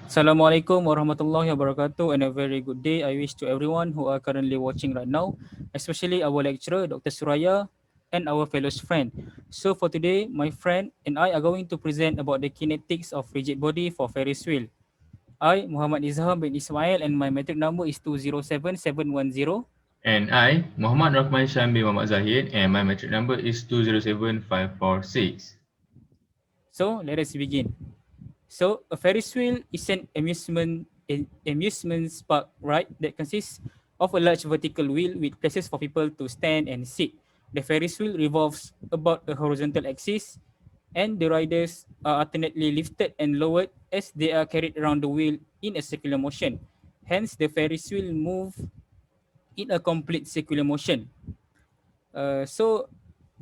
Assalamualaikum warahmatullahi wabarakatuh and a very good day I wish to everyone who are currently watching right now, especially our lecturer Dr. Suraya and our fellow friend. So for today, my friend and I are going to present about the kinetics of rigid body for Ferris wheel. I, Muhammad IZHAM bin Ismail, and my metric number is 207710. And I, Muhammad Rahman bin Muhammad Zahid, and my metric number is 207546. So let us begin. So a Ferris wheel is an amusement park ride that consists of a large vertical wheel with places for people to stand and sit. The Ferris wheel revolves about a horizontal axis, and the riders are alternately lifted and lowered as they are carried around the wheel in a circular motion. Hence, the Ferris wheel move in a complete circular motion. So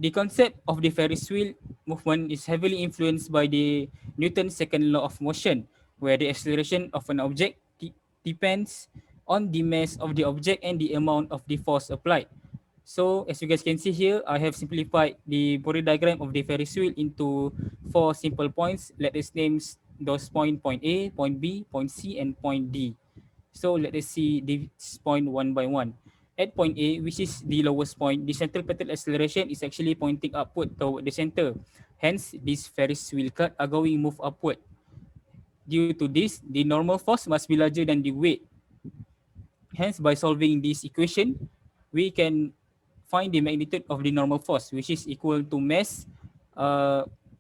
the concept of the Ferris wheel movement is heavily influenced by the Newton's second law of motion, where the acceleration of an object depends on the mass of the object and the amount of the force applied. So as you guys can see here, I have simplified the body diagram of the Ferris wheel into four simple points. Let us name those point A, point B, point C, and point D. So let us see this point one by one. At point A, which is the lowest point, the centripetal acceleration is actually pointing upward toward the center. Hence, these Ferris wheel cart are going move upward. Due to this, the normal force must be larger than the weight. Hence, by solving this equation, we can find the magnitude of the normal force, which is equal to mass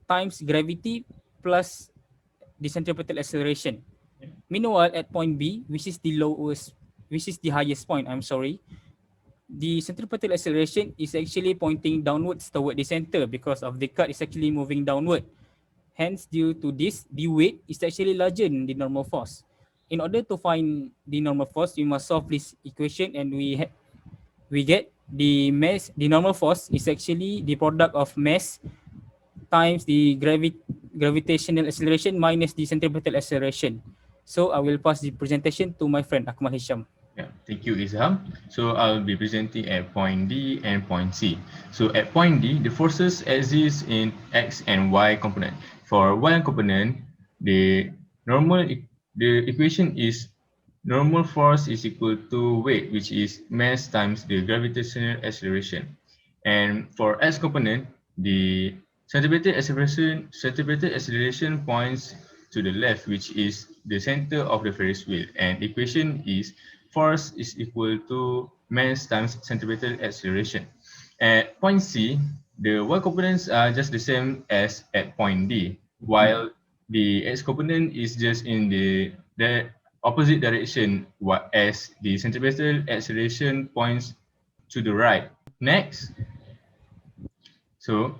times gravity plus the centripetal acceleration. Meanwhile, at point B, which is the highest point, I'm sorry, the centripetal acceleration is actually pointing downwards toward the center because of the cart is actually moving downward. Hence, due to this, the weight is actually larger than the normal force. In order to find the normal force, we must solve this equation, and we get the mass. The normal force is actually the product of mass times the gravitational acceleration minus the centripetal acceleration. So I will pass the presentation to my friend Akmal Hisham. Yeah, thank you, Izham. So I'll be presenting at point D and point C. So at point D, the forces exist in X and Y component. For Y component, the normal the equation is normal force is equal to weight, which is mass times the gravitational acceleration. And for S component, the centripetal acceleration points to the left, which is the center of the Ferris wheel. And equation is force is equal to mass times centripetal acceleration. At point C, the Y components are just the same as at point D, while the X component is just in the opposite direction as the centripetal acceleration points to the right. Next, so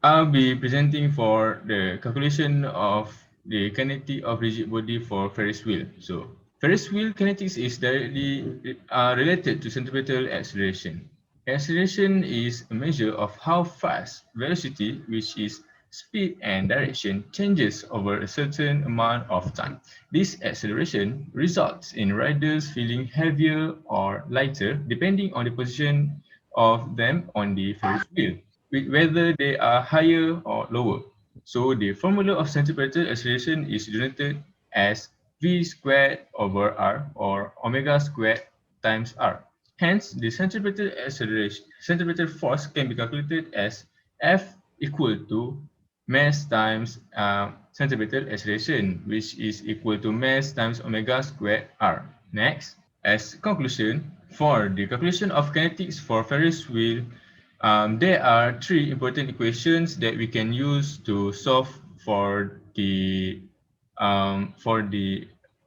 I'll be presenting for the calculation of the kinetic of rigid body for Ferris wheel. So Ferris wheel kinetics is directly related to centripetal acceleration. Acceleration is a measure of how fast velocity, which is speed and direction, changes over a certain amount of time. This acceleration results in riders feeling heavier or lighter depending on the position of them on the Ferris wheel, whether they are higher or lower. So the formula of centripetal acceleration is denoted as v squared over r or omega squared times r. Hence, the centripetal force can be calculated as F equal to mass times centripetal acceleration, which is equal to mass times omega squared r. Next, as conclusion, for the calculation of kinetics for Ferris wheel, there are three important equations that we can use to solve for the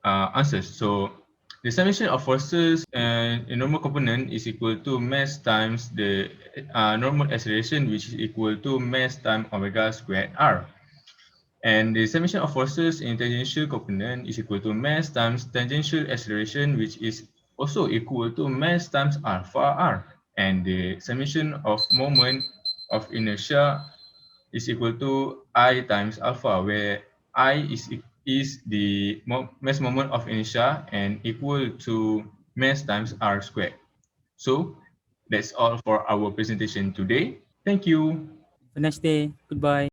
answers. So the summation of forces and a normal component is equal to mass times the normal acceleration, which is equal to mass times omega squared r. And the summation of forces in tangential component is equal to mass times tangential acceleration, which is also equal to mass times alpha r. And the summation of moment of inertia is equal to I times alpha, where I is the mass moment of inertia and equal to mass times r squared. So that's all for our presentation today. Thank you. Have a nice day. Goodbye.